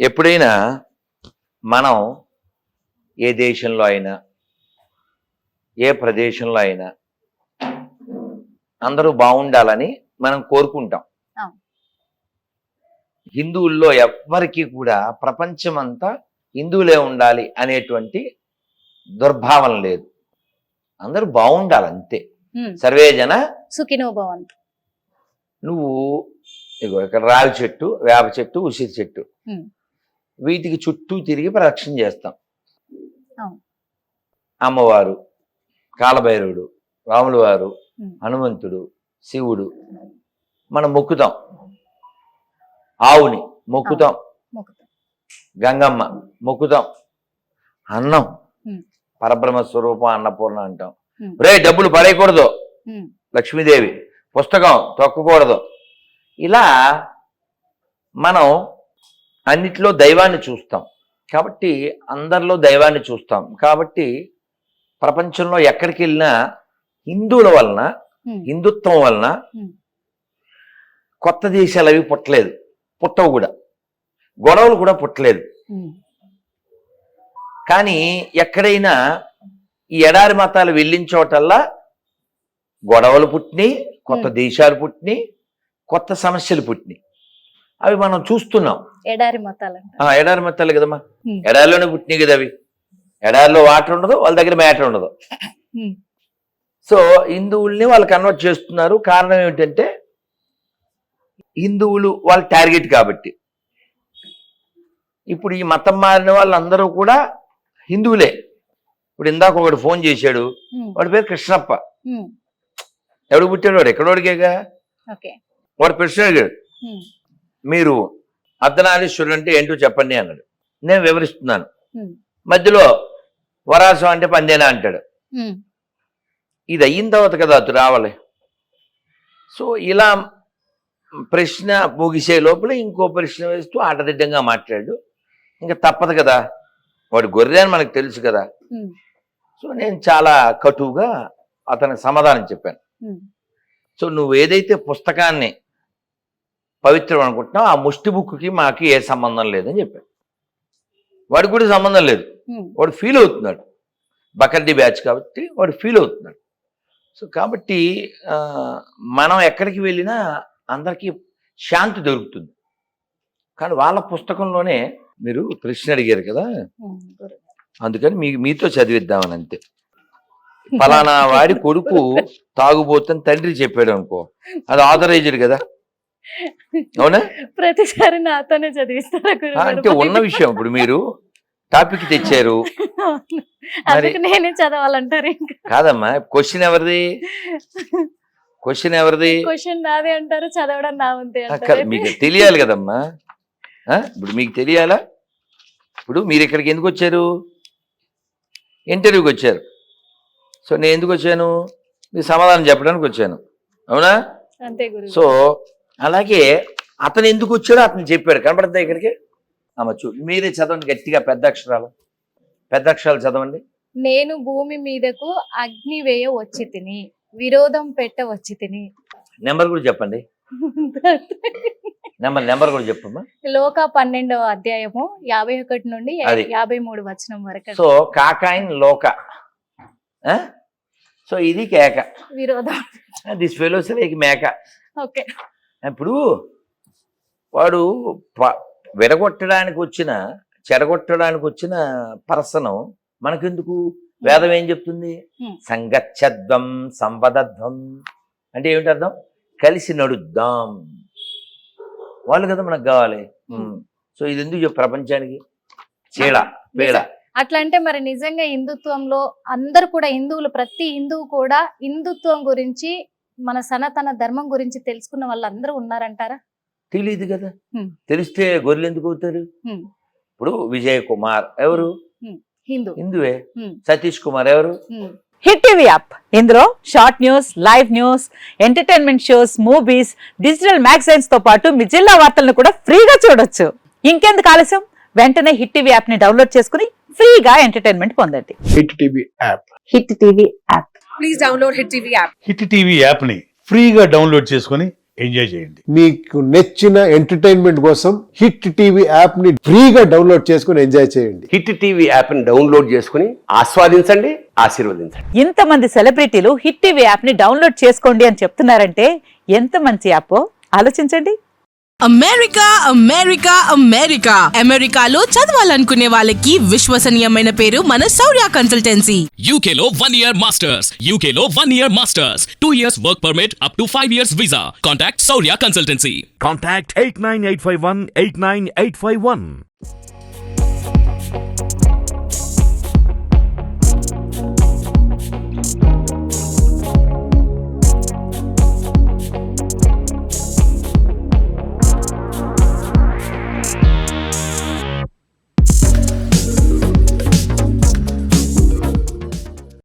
ఎప్పుడైనా మనం ఏ దేశంలో అయినా ఏ ప్రదేశంలో అయినా అందరూ బాగుండాలని మనం కోరుకుంటాం. హిందువుల్లో ఎవ్వరికీ కూడా ప్రపంచమంతా హిందువులే ఉండాలి అనేటువంటి దుర్భావన లేదు. అందరూ బాగుండాలి అంతే. సర్వే జన సుఖినో భవంతు. నువ్వు ఇగో ఇక్కడ రావి చెట్టు, వేప చెట్టు, ఉసిరి చెట్టు, వీటికి చుట్టూ తిరిగి ప్రదక్షిణ చేస్తాం. అమ్మవారు, కాలభైరవుడు, రాముల వారు, హనుమంతుడు, శివుడు మనం మొక్కుతాం. ఆవుని మొక్కుతాం, గంగమ్మ మొక్కుతాం, అన్నం పరబ్రహ్మ స్వరూపం అన్నపూర్ణ అంటాం. రే డబ్బులు పడేయకూడదు, లక్ష్మీదేవి, పుస్తకం తొక్కకూడదు. ఇలా మనం అన్నిట్లో దైవాన్ని చూస్తాం. కాబట్టి అందరిలో దైవాన్ని చూస్తాం. కాబట్టి ప్రపంచంలో ఎక్కడికి వెళ్ళినా హిందువుల వలన, హిందుత్వం వలన కొత్త దేశాలు అవి పుట్టలేదు, పుట్టవు కూడా, గొడవలు కూడా పుట్టలేదు. కానీ ఎక్కడైనా ఈ ఎడారి మతాలు వెళ్ళిన చోటల్లా గొడవలు పుట్టినాయి, కొత్త దేశాలు పుట్టినాయి, కొత్త సమస్యలు పుట్టినాయి. అవి మనం చూస్తున్నాం. ఎడారి మతాలు, ఎడారి మతాలు కదమ్మా, ఎడారిలోనే పుట్టినాయి కదా అవి. ఎడారిలో వాటర్ ఉండదు, వాళ్ళ దగ్గర మ్యాటర్ ఉండదు. సో హిందువుల్ని వాళ్ళు కన్వర్ట్ చేస్తున్నారు. కారణం ఏమిటంటే హిందువులు వాళ్ళ టార్గెట్ కాబట్టి. ఇప్పుడు ఈ మతం మారిన వాళ్ళందరూ కూడా హిందువులే. ఇప్పుడు ఇందాక ఒకడు ఫోన్ చేశాడు, వాడి పేరు కృష్ణప్ప. ఎవడు పుట్టాడు? వాడు ఎక్కడోడికేగా. వాడు ప్రశ్న అడిగాడు, మీరు అర్ధనారీశ్వరుడు అంటే ఏంటో చెప్పండి అన్నాడు. నేను వివరిస్తున్నాను. మధ్యలో వరాసం అంటే పందేనా అంటాడు. ఇది అయిన తర్వాత కదా అటు రావాలి. సో ఇలా ప్రశ్న ముగిసే లోపల ఇంకో ప్రశ్న వేస్తూ ఆటదిడ్డంగా మాట్లాడు. ఇంకా తప్పదు కదా, వాడు గొర్రె అని మనకు తెలుసు కదా. సో నేను చాలా కటువుగా అతనికి సమాధానం చెప్పాను. సో నువ్వు ఏదైతే పుస్తకాన్ని పవిత్రం అనుకుంటున్నావు, ఆ ముష్టి బుక్కి మాకు ఏ సంబంధం లేదని చెప్పాడు. వాడికి కూడా సంబంధం లేదు. వాడు ఫీల్ అవుతున్నాడు, బకర్డీ బ్యాచ్ కాబట్టి వాడు ఫీల్ అవుతున్నాడు. సో కాబట్టి మనం ఎక్కడికి వెళ్ళినా అందరికీ శాంతి దొరుకుతుంది. కానీ వాళ్ళ పుస్తకంలోనే మీరు ప్రశ్న అడిగారు కదా, అందుకని మీతో చదివిద్దామని అంతే. ఫలానా వాడి కొడుకు తాగుబోతని తండ్రి చెప్పాడు అనుకో, అది ఆథరైజ్డ్ కదా, అవునా? ప్రతిసారి నాతోనే చదివిస్తారా? అంటే ఉన్న విషయం. ఇప్పుడు మీరు టాపిక్ తెచ్చారు, నేనే చదవాలంటారు. కాదమ్మా, క్వశ్చన్ ఎవరిది? క్వశ్చన్ ఎవరిది? క్వశ్చన్ నాదే అంటారు, చదవడం నా వంతే అంటారు. మీకు తెలియాలి కదమ్మా. ఇప్పుడు మీకు తెలియాలా? ఇప్పుడు మీరు ఇక్కడికి ఎందుకు వచ్చారు? ఇంటర్వ్యూకి వచ్చారు. సో నేను ఎందుకు వచ్చాను? మీకు సమాధానం చెప్పడానికి వచ్చాను, అవునా? అంతే గురు. సో అలాగే అతను ఎందుకు వచ్చాడో అతను చెప్పాడు. కనపడుతుంది ఇక్కడికి. మీరే చదవండి గట్టిగా, పెద్ద అక్షరాలు చదవండి. నేను భూమి మీదకు అగ్ని వేయ వచ్చి తిని, విరోధం పెట్ట వచ్చి తిని. నెంబర్ కూడా చెప్పండి. నెంబర్ కూడా చెప్పమ్మా. లోక 12వ అధ్యాయము 51 నుండి 53 వచనం వరకు. సో కాకాయిన్ లోక, సో ఇది కేక, విరోధం. దిస్ ఫెలోస్ లైక్ మేక. ఓకే. ఇప్పుడు వాడు చెడగొట్టడానికి వచ్చిన పర్సన్ మనకెందుకు? వేదం ఏం చెప్తుంది? సంగచ్చద్వం సంపదధ్వం అంటే ఏమిటి అర్థం? కలిసి నడుద్దాం. వాళ్ళు కదా మనకు కావాలి. సో ఇది ఎందుకు ప్రపంచానికి పేడ అట్లా అంటే మరి నిజంగా హిందుత్వంలో అందరు కూడా హిందువులు, ప్రతి హిందువు కూడా హిందుత్వం గురించి, మన సనాతన ధర్మం గురించి తెలుసుకున్న వాళ్ళందరూ ఉన్నారంటారా? తెలియదు కదా. తెలిస్తే గొర్రెలు ఎందుకు అవుతారు? ఇప్పుడు విజయ్ కుమార్ ఎవరు? హిందువే. సతీష్ కుమార్ ఎవరు? Hit TV app. ఇందులో short news, live news, entertainment shows, movies, digital magazines తో పాటు మీ జిల్లా వార్తలను కూడా ఫ్రీగా చూడొచ్చు. ఇంకెందుకు ఆలస్యం? వెంటనే హిట్ టీవీ యాప్ ని డౌన్లోడ్ చేసుకుని ఫ్రీగా ఎంటర్టైన్మెంట్ పొందండి. Hit TV app. Hit TV app. Please download hit TV app. Hit TV app ని ఫ్రీగా డౌన్లోడ్ చేసుకుని ఎంజాయ్ చేయండి. మీకు నచ్చిన ఎంటర్టైన్మెంట్ కోసం హిట్ టీవీ యాప్ ని ఫ్రీగా డౌన్లోడ్ చేసుకుని ఎంజాయ్ చేయండి. హిట్ టీవీ యాప్ ని డౌన్లోడ్ చేసుకుని ఆస్వాదించండి, ఆశీర్వదించండి. ఇంతమంది సెలబ్రిటీలు హిట్ టీవీ యాప్ ని డౌన్లోడ్ చేసుకోండి అని చెప్తున్నారంటే ఎంత మంచి యాప్ ఆలోచించండి. అమెరికా అమెరికా అమెరికా అమెరికాలో చదవాలనుకునే వాళ్ళకి విశ్వసనీయమైన పేరు మన శౌర్య కన్సల్టెన్సీ. UK లో 1 year masters. UK లో 1 year masters. 2 years work permit up to 5 years visa. Contact Saurya Consultancy. Contact 89851 89851.